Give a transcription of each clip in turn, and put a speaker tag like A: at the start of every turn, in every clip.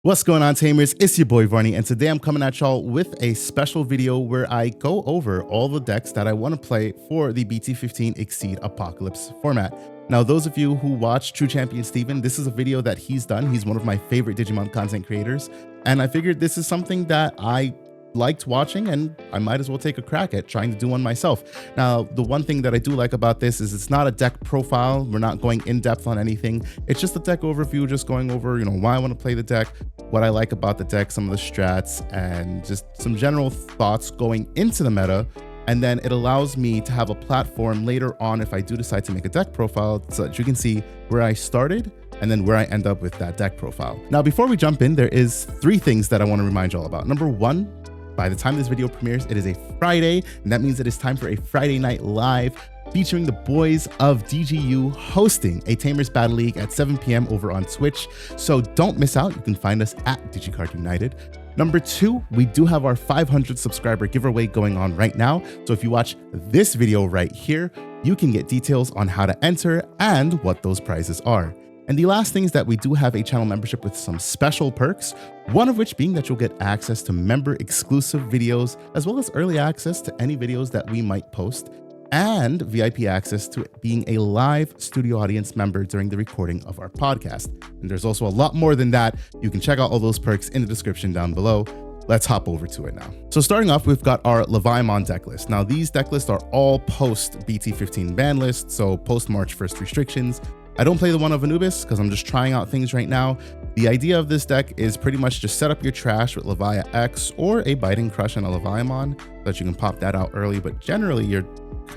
A: What's going on, Tamers? It's your boy Varni, and today I'm coming at y'all with a special video where I go over all the decks that I want to play for the BT-15 Exceed Apocalypse format. Now, those of you who watch True Champion Steven, this is a video that he's done. He's one of my favorite Digimon content creators, and I figured this is something that I liked watching, and I might as well take a crack at trying to do one myself. Now, the one thing that I do like about this is it's not a deck profile. We're not going in depth on anything. It's just a deck overview, just going over, why I want to play the deck, what I like about the deck, some of the strats, and just some general thoughts going into the meta. And then it allows me to have a platform later on if I do decide to make a deck profile so that you can see where I started and then where I end up with that deck profile. Now, before we jump in, there is 3 things that I want to remind y'all about. Number 1, by the time this video premieres, it is a Friday, and that means it is time for a Friday night live featuring the boys of DGU hosting a Tamers Battle League at 7 p.m. over on Twitch. So don't miss out. You can find us at DigiGuard United. Number 2, we do have our 500 subscriber giveaway going on right now. So if you watch this video right here, you can get details on how to enter and what those prizes are. And the last thing is that we do have a channel membership with some special perks, one of which being that you'll get access to member exclusive videos, as well as early access to any videos that we might post, and VIP access to being a live studio audience member during the recording of our podcast. And there's also a lot more than that. You can check out all those perks in the description down below. Let's hop over to it now. So starting off, we've got our Leviamon deck list. Now, these deck lists are all post BT-15 ban lists, so post March 1st restrictions. I don't play the one of Anubis because I'm just trying out things right now. The idea of this deck is pretty much just set up your trash with Leviamon X or a Biting Crush and a Leviamon so that you can pop that out early. But generally, you're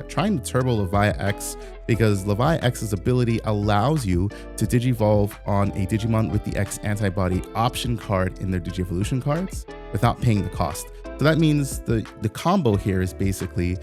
A: trying to turbo Leviamon X because Leviamon X's ability allows you to Digivolve on a Digimon with the X antibody option card in their Digivolution cards without paying the cost. So that means the combo here is basically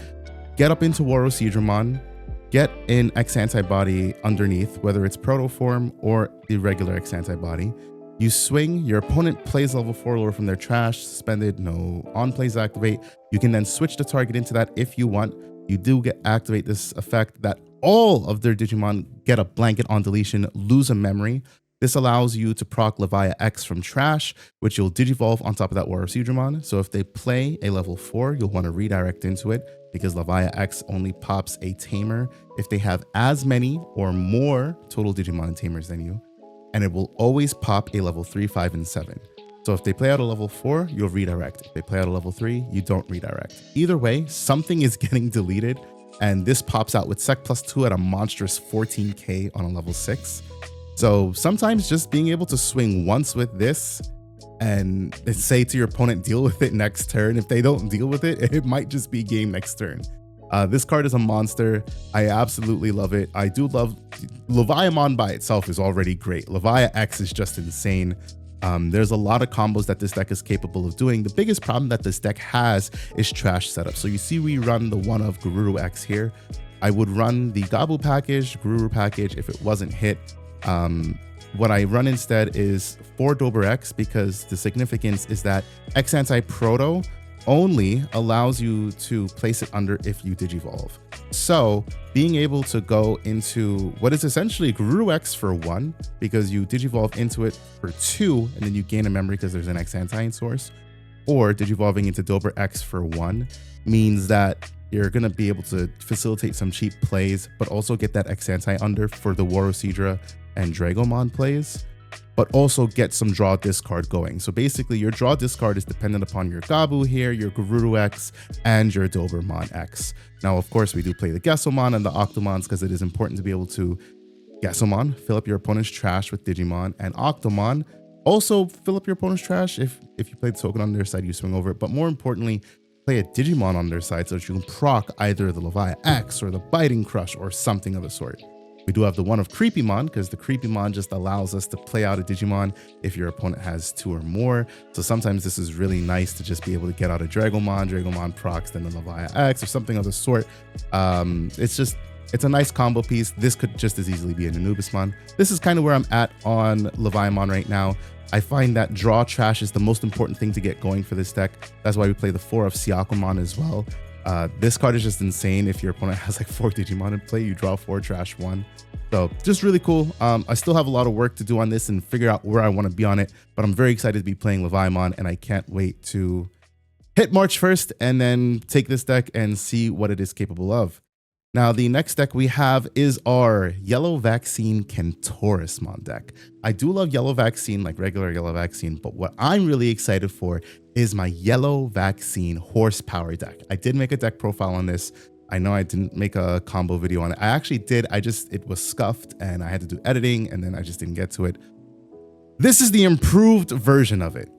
A: get up into Warocedramon, get an X antibody underneath, whether it's proto form or the regular X antibody. You swing, your opponent plays level 4 lore from their trash, suspended, no on plays activate. You can then switch the target into that if you want. You do activate this effect that all of their Digimon get a blanket on deletion, lose a memory. This allows you to proc Leviamon X from trash, which you'll Digivolve on top of that Warocedramon. So if they play a level 4, you'll want to redirect into it because Leviamon X only pops a tamer if they have as many or more total Digimon tamers than you, and it will always pop a level 3, 5, and 7. So if they play out a level 4, you'll redirect. If they play out a level 3, you don't redirect. Either way, something is getting deleted, and this pops out with Sec +2 at a monstrous 14k on a level 6. So sometimes just being able to swing once with this and say to your opponent, deal with it next turn. If they don't deal with it, it might just be game next turn. This card is a monster. I absolutely love it. I do love Leviamon by itself is already great. Leviamon X is just insane. There's a lot of combos that this deck is capable of doing. The biggest problem that this deck has is trash setup. So you see we run the one of Gururu X here. I would run the Gabu package, Gururu package if it wasn't hit. What I run instead is 4 Dober X because the significance is that X anti-proto only allows you to place it under if you Digivolve. So being able to go into what is essentially Gururu X for 1 because you Digivolve into it for 2 and then you gain a memory because there's an X anti in source, or Digivolving into Dober X for 1 means that you're going to be able to facilitate some cheap plays, but also get that X anti under for the Warocedra and Dragomon plays, but also get some draw discard going. So basically your draw discard is dependent upon your Gabu here, your Gururu X, and your Dobermon X. Now, of course, we do play the Gesomon and the Octomons because it is important to be able to Gesomon, fill up your opponent's trash with Digimon, and Octomon, also fill up your opponent's trash. If you play the token on their side, you swing over it. But more importantly, play a Digimon on their side so that you can proc either the Leviamon X or the Biting Crush or something of the sort. We do have the one of Creepymon because the Creepymon just allows us to play out a Digimon if your opponent has 2 or more. So sometimes this is really nice to just be able to get out a Dragomon procs, then the Leviamon X or something of the sort. It's a nice combo piece. This could just as easily be an Anubismon. This is kind of where I'm at on Leviamon right now. I find that draw trash is the most important thing to get going for this deck. That's why we play the 4 of Syakomon as well. This card is just insane. If your opponent has like 4 Digimon in play, you draw 4, trash 1. So just really cool. I still have a lot of work to do on this and figure out where I want to be on it, but I'm very excited to be playing Leviamon, and I can't wait to hit March 1st and then take this deck and see what it is capable of. Now, the next deck we have is our Yellow Vaccine Kentaurismon deck. I do love Yellow Vaccine, like regular Yellow Vaccine, but what I'm really excited for is my Yellow Vaccine Horsepower deck. I did make a deck profile on this. I know I didn't make a combo video on it. I actually did. It was scuffed and I had to do editing and then I just didn't get to it. This is the improved version of it.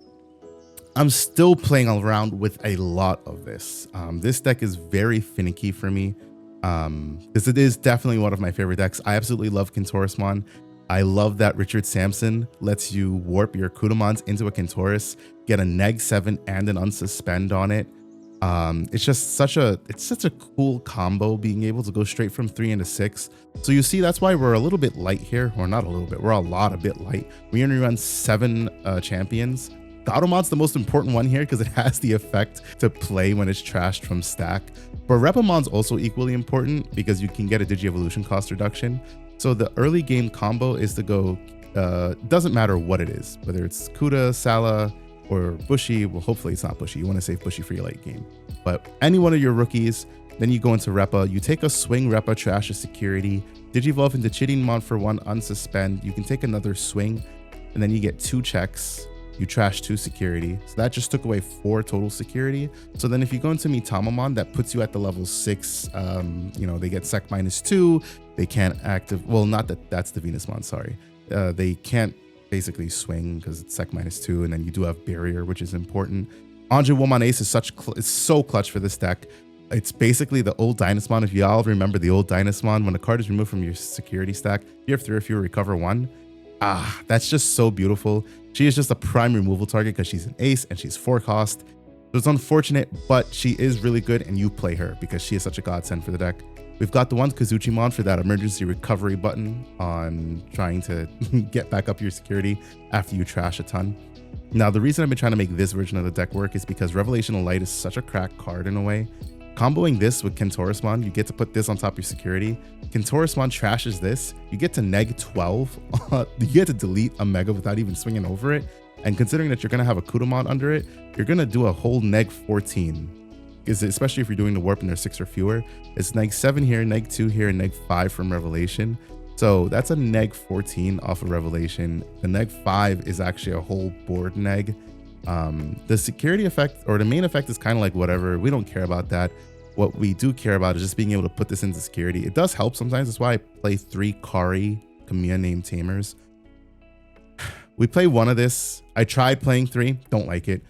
A: I'm still playing around with a lot of this. This deck is very finicky for me. Because it is definitely one of my favorite decks. I absolutely love Kentaurismon. I love that Richard Sampson lets you warp your Kutamons into a Kentaurus, get a -7 and an unsuspend on it. It's just such a cool combo, being able to go straight from 3 into 6. So you see, that's why we're a little bit light here, or not a little bit, we're a bit light. We only run 7 champions. Gaudamon's the most important one here because it has the effect to play when it's trashed from stack. But Repamon's also equally important because you can get a Digi-Evolution cost reduction. So the early game combo is to go, doesn't matter what it is, whether it's Kuda, Sala, or Bushy. Well, hopefully it's not Bushy. You want to save Bushy for your late game. But any one of your rookies, then you go into Repa. You take a swing Repa, trash a security, Digivolve into Chittingmon for 1, unsuspend. You can take another swing, and then you get 2 checks. You trash 2 security. So that just took away 4 total security. So then if you go into Mitamamon, that puts you at the level 6. You know, they get sec -2. They can't active. Well, not that that's the Venusmon, sorry. They can't basically swing because it's sec -2. And then you do have barrier, which is important. Anjouwomon Ace is so clutch for this deck. It's basically the old Dynasmon. If y'all remember the old Dynasmon, when a card is removed from your security stack, you have 3 or fewer, recover 1. That's just so beautiful. She is just a prime removal target because she's an ace and she's 4 cost. So it's unfortunate, but she is really good and you play her because she is such a godsend for the deck. We've got the one Kazuchimon for that emergency recovery button on trying to get back up your security after you trash a ton. Now, the reason I've been trying to make this version of the deck work is because Revelation of Light is such a cracked card in a way. Comboing this with Kentaurismon, you get to put this on top of your security. Kentaurismon trashes this, you get to -12. You get to delete a Mega without even swinging over it. And considering that you're going to have a Kutamon under it, you're going to do a whole -14. Especially if you're doing the warp and there's 6 or fewer. It's -7 here, -2 here, and -5 from Revelation. So that's a -14 off of Revelation. The -5 is actually a whole board neg. The security effect, or the main effect, is kind of like whatever. We don't care about that. What we do care about is just being able to put this into security. It does help sometimes. That's why I play 3 Kari Kamiya named Tamers. We play 1 of this. I tried playing 3, don't like it.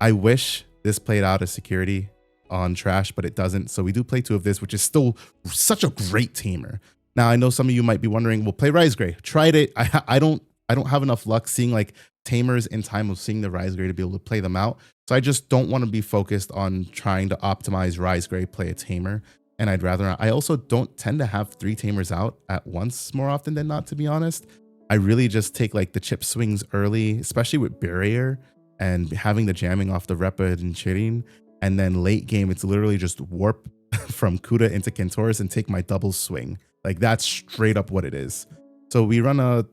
A: I wish this played out as security on trash, but it doesn't. So we do play 2 of this, which is still such a great tamer. Now I know some of you might be wondering, well, play Rise Gray. Tried it. I don't have enough luck seeing like tamers in time of seeing the Rise Gray to be able to play them out. So I just don't want to be focused on trying to optimize Rise Gray, play a tamer. And I'd rather not. I also don't tend to have 3 tamers out at once more often than not, to be honest. I really just take like the chip swings early, especially with barrier and having the jamming off the Repa and Chirin. And then late game, it's literally just warp from Kuda into Kentaurus and take my double swing. Like that's straight up what it is. So we run a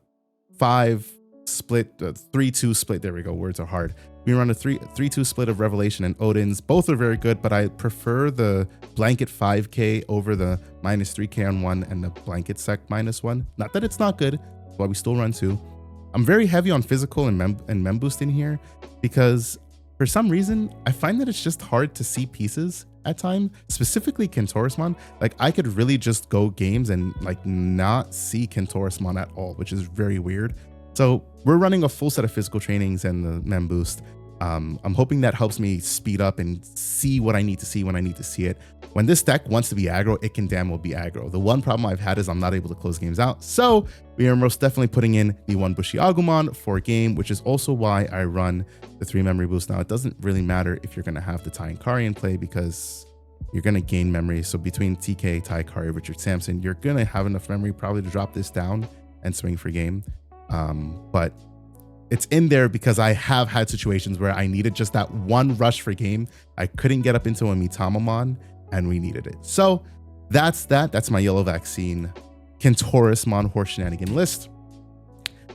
A: 5 split, 3-2 split. There we go. Words are hard. We run a 3-2 split of Revelation and Odin's. Both are very good, but I prefer the blanket 5k over the -3k on 1 and the blanket sec -1. Not that it's not good, that's why we still run 2. I'm very heavy on physical and mem boost in here because for some reason I find that it's just hard to see pieces at time, specifically Kentaurismon. Like I could really just go games and like not see Kentaurismon at all, which is very weird. So we're running a full set of physical trainings and the mem boost. I'm hoping that helps me speed up and see what I need to see when I need to see it. When this deck wants to be aggro, it can damn well be aggro. The one problem I've had is I'm not able to close games out. So we are most definitely putting in the 1 Bushy Agumon for game, which is also why I run the 3 memory boost. Now it doesn't really matter if you're going to have the Tai and Kari in play because you're going to gain memory. So between TK, Tai, Kari, Richard Sampson, you're going to have enough memory probably to drop this down and swing for game. But it's in there because I have had situations where I needed just that 1 rush for game. I couldn't get up into a Mitamamon and we needed it. So that's that. That's my Yellow Vaccine Kentaurismon Horse Shenanigan list.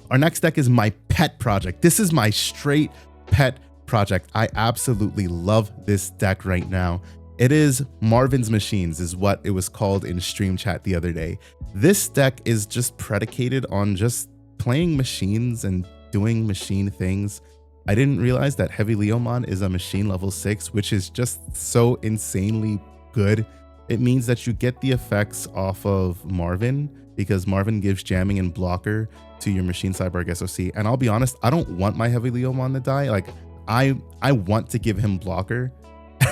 A: Our next deck is my pet project. This is my straight pet project. I absolutely love this deck right now. It is Marvin's Machines is what it was called in stream chat the other day. This deck is just predicated on just playing machines and doing machine things. I didn't realize that Heavy Leomon is a machine level 6, which is just so insanely good. It means that you get the effects off of Marvin because Marvin gives jamming and blocker to your machine cyborg SOC. And I'll be honest, I don't want my Heavy Leomon to die. Like I want to give him blocker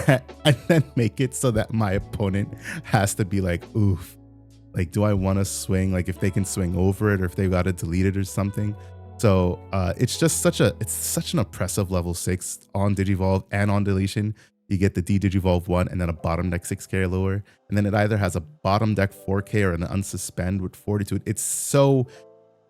A: and then make it so that my opponent has to be like, oof, like, do I want to swing? Like if they can swing over it or if they got to delete it or something. So it's just such an oppressive level 6 on Digivolve and on deletion. You get the D-Digivolve 1 and then a bottom deck 6k lower. And then it either has a bottom deck 4k or an unsuspend with fortitude. It's so...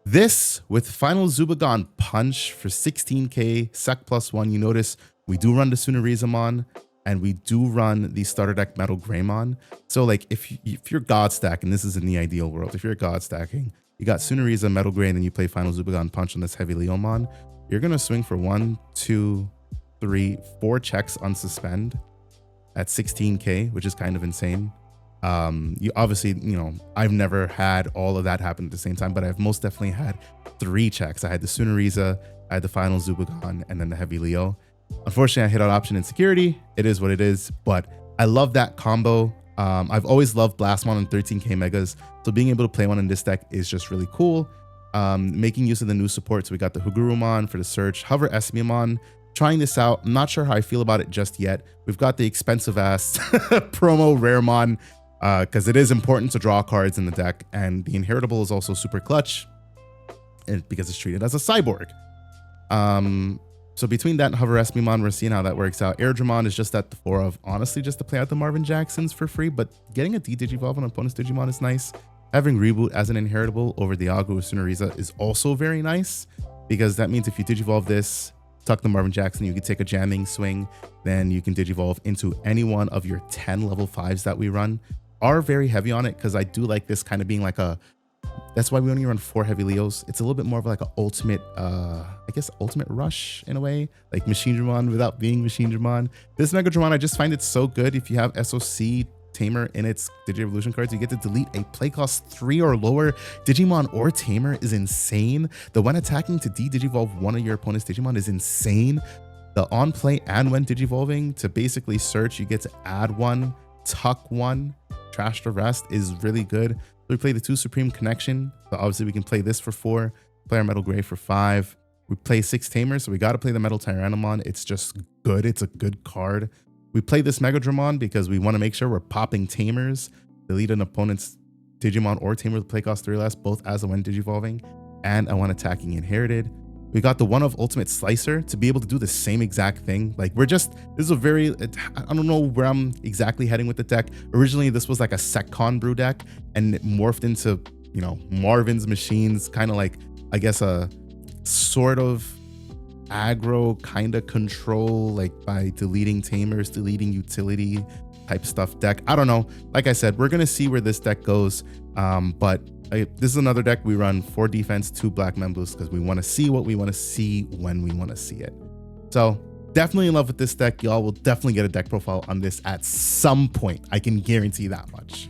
A: This with Final Zubagon Punch for 16k, sec +1. You notice we do run the Sunarizamon and we do run the starter deck Metal Greymon. So like if you're God stacking, this is in the ideal world. If you're God stacking, you got Sunariza, Metal Grey, and then you play Final Zubagon Punch on this Heavy Leomon. You're going to swing for 1, 2, 3, 4 checks on suspend at 16k, which is kind of insane. You obviously, you know, I've never had all of that happen at the same time, but I've most definitely had 3 checks. I had the Sunariza, I had the Final Zubagon, and then the Heavy Leo. Unfortunately, I hit out option insecurity. It is what it is, but I love that combo. I've always loved Blastmon and 13k megas, so being able to play one in this deck is just really cool. Making use of the new support, so we got the Hugurumon for the search, Hover Esmiamon. Trying this out, I'm not sure how I feel about it just yet. We've got the expensive ass promo Raremon, because it is important to draw cards in the deck, and the inheritable is also super clutch because it's treated as a cyborg. So between that and Hover Esmiamon, we're seeing how that works out. Airdramon is just at the 4 of, honestly, just to play out the Marvin Jacksons for free, but getting a D-Digivolve on opponent's Digimon is nice. Having Reboot as an inheritable over the Diago with Sunariza is also very nice, because that means if you Digivolve this, tuck the Marvin Jackson, you can take a jamming swing, then you can Digivolve into any one of your 10 level 5s that we run. Are very heavy on it, because I do like this kind of being like a... That's why we only run 4 Heavy Leos. It's a little bit more of like an ultimate, I guess, ultimate rush in a way, like Machine Dramon without being Machine Dramon. This Mega Dramon, I just find it so good. If you have SOC Tamer in its Digi-Evolution cards, you get to delete a play cost 3 or lower Digimon or Tamer is insane. The when attacking to D-Digivolve one of your opponent's Digimon is insane. The on play and when Digivolving to basically search, you get to add 1, tuck 1, trash the rest is really good. We play the 2 Supreme Connection, so obviously we can play this for 4, play our Metal Gray for 5. We play 6 Tamers, so we got to play the Metal Tyrannomon. It's just good. It's a good card. We play this Mega Dramon because we want to make sure we're popping Tamers, delete an opponent's Digimon or Tamer with play cost 3 less, both as and when Digivolving, and I want attacking Inherited. We got the 1 of Ultimate Slicer to be able to do the same exact thing. Like this is a very, I don't know where I'm exactly heading with the deck. Originally, this was like a Secon brew deck and it morphed into, you know, Marvin's Machines, kind of like, I guess, a sort of aggro kind of control, like by deleting Tamers, deleting utility type stuff deck. I don't know. Like I said, we're going to see where this deck goes. But this is another deck we run 4 defense, 2 black members because we want to see what we want to see when we want to see it. So definitely in love with this deck. Y'all will definitely get a deck profile on this at some point. I can guarantee that much.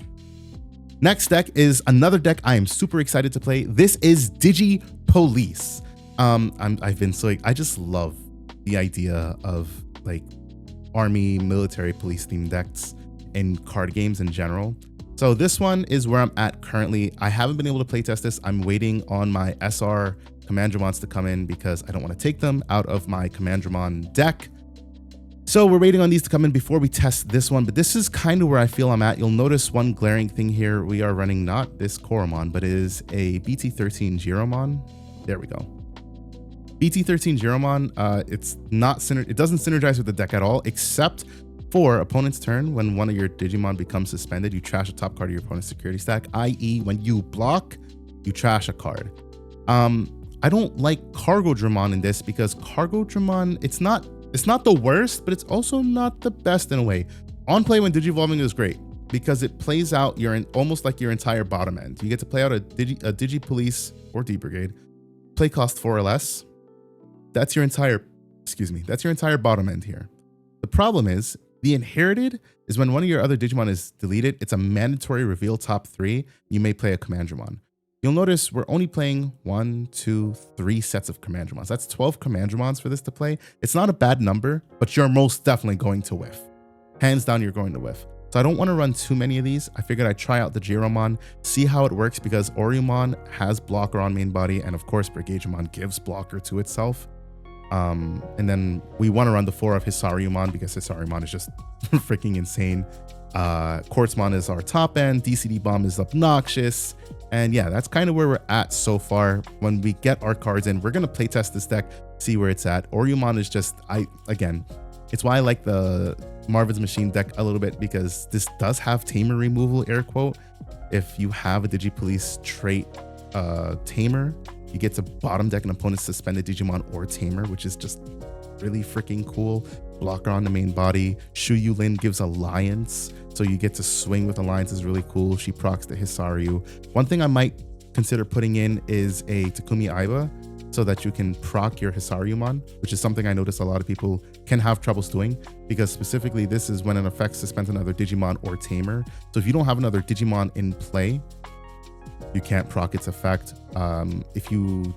A: Next deck is another deck I am super excited to play. This is DigiPolice. I just love the idea of like army, military, police themed decks in card games in general. So this one is where I'm at currently. I haven't been able to playtest this. I'm waiting on my SR Commandramons to come in because I don't want to take them out of my Commandramon deck. So we're waiting on these to come in before we test this one, but this is kind of where I feel I'm at. You'll notice one glaring thing here. We are running not this Koromon, but it is a BT-15 Giromon. There we go. BT-13 Giromon, it doesn't synergize with the deck at all, except for opponent's turn. When one of your Digimon becomes suspended, you trash a top card of your opponent's security stack, i.e. when you block, you trash a card. I don't like Cargo Dramon in this because Cargo Dramon, it's not the worst, but it's also not the best in a way. On play when Digivolving is great. because it plays out almost like your entire bottom end. You get to play out a DigiPolice or D-Brigade, play cost 4 or less. That's your entire, that's your entire bottom end here. The problem is, the inherited is when one of your other Digimon is deleted, it's a mandatory reveal top 3. You may play a Commandramon. You'll notice we're only playing 1, 2, 3 sets of Commandramons. That's 12 Commandramons for this to play. It's not a bad number, but you're most definitely going to whiff. Hands down, you're going to whiff. So I don't want to run too many of these. I figured I'd try out the Jiromon, see how it works, because Oryumon has blocker on main body, and of course Brigademon gives blocker to itself. And then we want to run the 4 of Hisaryumon because Hisaryumon is just freaking insane. Quartzmon is our top end, DCD Bomb is obnoxious, and yeah, that's kind of where we're at so far. When we get our cards in, we're going to playtest this deck, see where it's at. Oryumon is just, again, it's why I like the Marvin's Machine deck a little bit, because this does have Tamer removal, air quote. If you have a DigiPolice trait Tamer, you get to bottom deck an opponent's suspended Digimon or Tamer, which is just really freaking cool. Blocker on the main body. Shu Yulin gives Alliance, so you get to swing with Alliance is really cool. She procs the Hisaryu. One thing I might consider putting in is a Takumi Aiba, so that you can proc your Hisaryumon, which is something I notice a lot of people can have troubles doing, because specifically this is when an effect suspends another Digimon or Tamer. So if you don't have another Digimon in play, you can't proc its effect. If you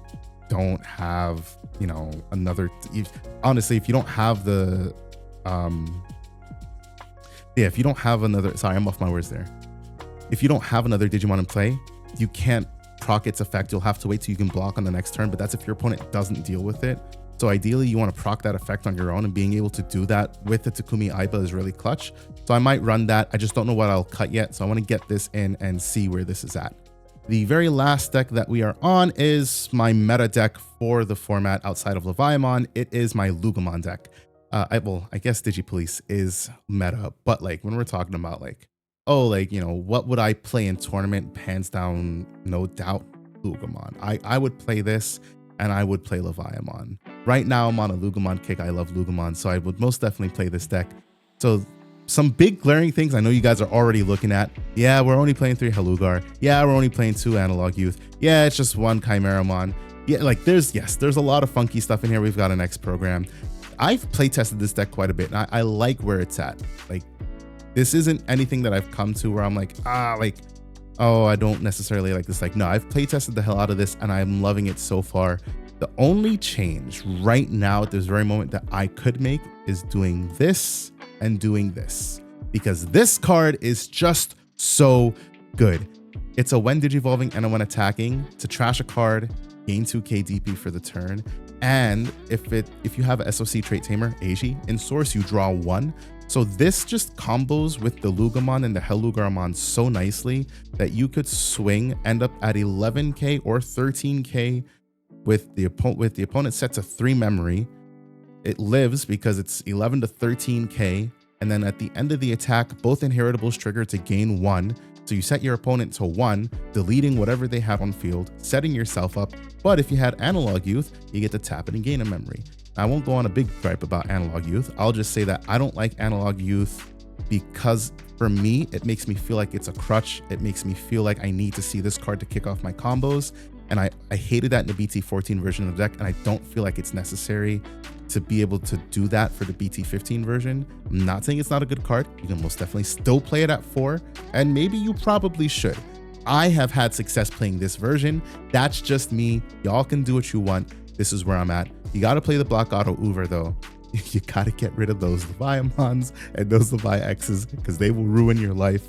A: don't have, honestly, if you don't have the, if you don't have another, sorry, I'm off my words there. If you don't have another Digimon in play, you can't proc its effect. You'll have to wait till you can block on the next turn, but that's if your opponent doesn't deal with it. So ideally you want to proc that effect on your own, and being able to do that with the Takumi Aiba is really clutch. So I might run that. I just don't know what I'll cut yet. So I want to get this in and see where this is at. The very last deck that we are on is my meta deck for the format outside of Leviamon. It is my Loogamon deck. I guess DigiPolice is meta, but like when we're talking about what would I play in tournament? Hands down, no doubt, Loogamon. I would play this, and I would play Leviamon. Right now, I'm on a Loogamon kick. I love Loogamon, so I would most definitely play this deck. So some big glaring things I know you guys are already looking at. Yeah, we're only playing 3 Hellugar. Yeah, we're only playing 2 Analog Youth. Yeah, it's just 1 Chimeramon. Yeah, like there's a lot of funky stuff in here. We've got an X program. I've playtested this deck quite a bit, and I like where it's at. Like, this isn't anything that I've come to where I'm like, oh, I don't necessarily like this. Like, no, I've playtested the hell out of this, and I'm loving it so far. The only change right now at this very moment that I could make is doing this and doing this, because this card is just so good. It's a when digivolving and a when attacking to trash a card, gain 2k DP for the turn, and if you have a SOC trait Tamer, Eiji, in source you draw 1. So this just combos with the Loogamon and the Hellugaramon so nicely that you could swing, end up at 11k or 13k with the opponent set to 3 memory. It lives because it's 11 to 13k, and then at the end of the attack, both inheritables trigger to gain 1. So you set your opponent to 1, deleting whatever they have on field, setting yourself up. But if you had Analog Youth, you get to tap it and gain a memory. I won't go on a big gripe about Analog Youth. I'll just say that I don't like Analog Youth because for me, it makes me feel like it's a crutch. It makes me feel like I need to see this card to kick off my combos. And I hated that in the BT-14 version of the deck, and I don't feel like it's necessary to be able to do that for the BT-15 version. I'm not saying it's not a good card. You can most definitely still play it at 4, and maybe you probably should. I have had success playing this version. That's just me. Y'all can do what you want. This is where I'm at. You got to play the block auto Uber though. You got to get rid of those Leviamons and those Levi X's because they will ruin your life.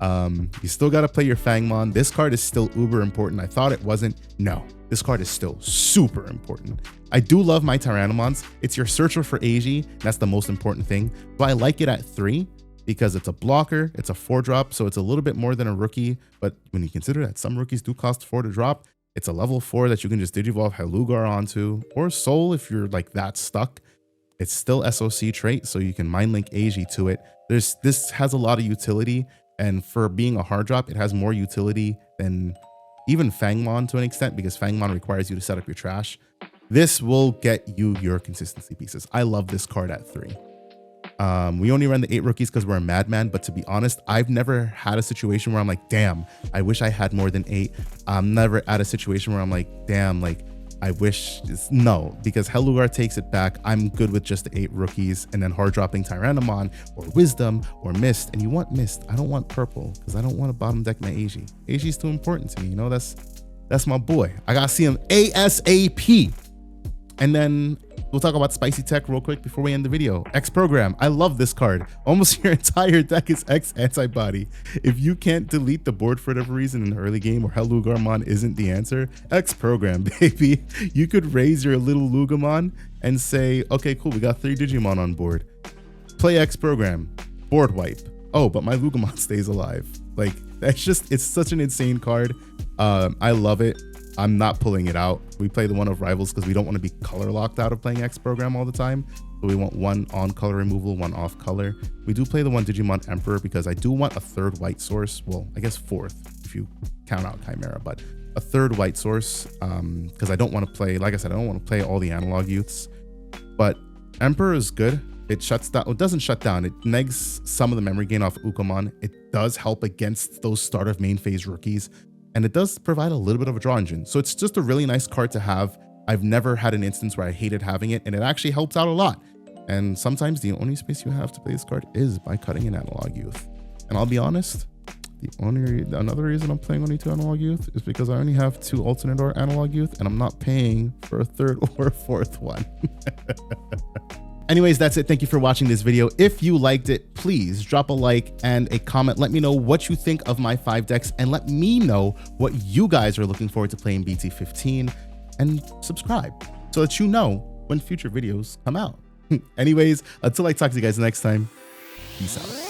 A: You still got to play your Fangmon. This card is still uber important. I thought it wasn't. No, this card is still super important. I do love my Tyrannomons. It's your searcher for Eiji. That's the most important thing. But I like it at 3 because it's a blocker. It's a 4-drop, so it's a little bit more than a rookie. But when you consider that some rookies do cost 4 to drop, it's a level 4 that you can just Digivolve Hellugar onto, or Soul if you're like that stuck. It's still SOC trait, so you can Mind Link Eiji to it. This has a lot of utility. And for being a hard drop, it has more utility than even Fangmon to an extent, because Fangmon requires you to set up your trash. This will get you your consistency pieces. I love this card at 3. We only run the 8 rookies because we're a madman, but to be honest, I've never had a situation where I'm like, damn, I wish I had more than 8. I'm never at a situation where I'm like, damn, like, I wish. No, because Loogamon takes it back. I'm good with just the 8 rookies and then hard dropping Tyrannomon or Wisdom or Mist. And you want Mist. I don't want purple because I don't want to bottom deck my Eiji. Eiji's too important to me. You know, that's my boy. I gotta see him ASAP. And then we'll talk about spicy tech real quick before we end the video. X program. I love this card. Almost your entire deck is X antibody. If you can't delete the board for whatever reason in the early game, or Loogamon isn't the answer, X program, baby. You could raise your little Loogamon and say, okay, cool, we got 3 Digimon on board. Play X program. Board wipe. Oh, but my Loogamon stays alive. Like, that's just, it's such an insane card. I love it. I'm not pulling it out. We play the one of rivals because we don't want to be color locked out of playing X program all the time. So we want 1 on color removal, 1 off color. We do play the 1 Digimon Emperor because I do want a 3rd white source. Well, I guess 4th if you count out Chimera, but a 3rd white source because I don't want to play, like I said, I don't want to play all the analog youths. But Emperor is good. It shuts down. It doesn't shut down. It negs some of the memory gain off Loogamon. It does help against those start of main phase rookies. And it does provide a little bit of a draw engine. So it's just a really nice card to have. I've never had an instance where I hated having it, and it actually helps out a lot. And sometimes the only space you have to play this card is by cutting an analog youth. And I'll be honest, another reason I'm playing only 2 analog youth is because I only have 2 alternate or analog youth, and I'm not paying for a 3rd or a 4th one. Anyways, that's it. Thank you for watching this video. If you liked it, please drop a like and a comment. Let me know what you think of my 5 decks, and let me know what you guys are looking forward to playing BT-15, and subscribe so that you know when future videos come out. Anyways, until I talk to you guys next time, peace out.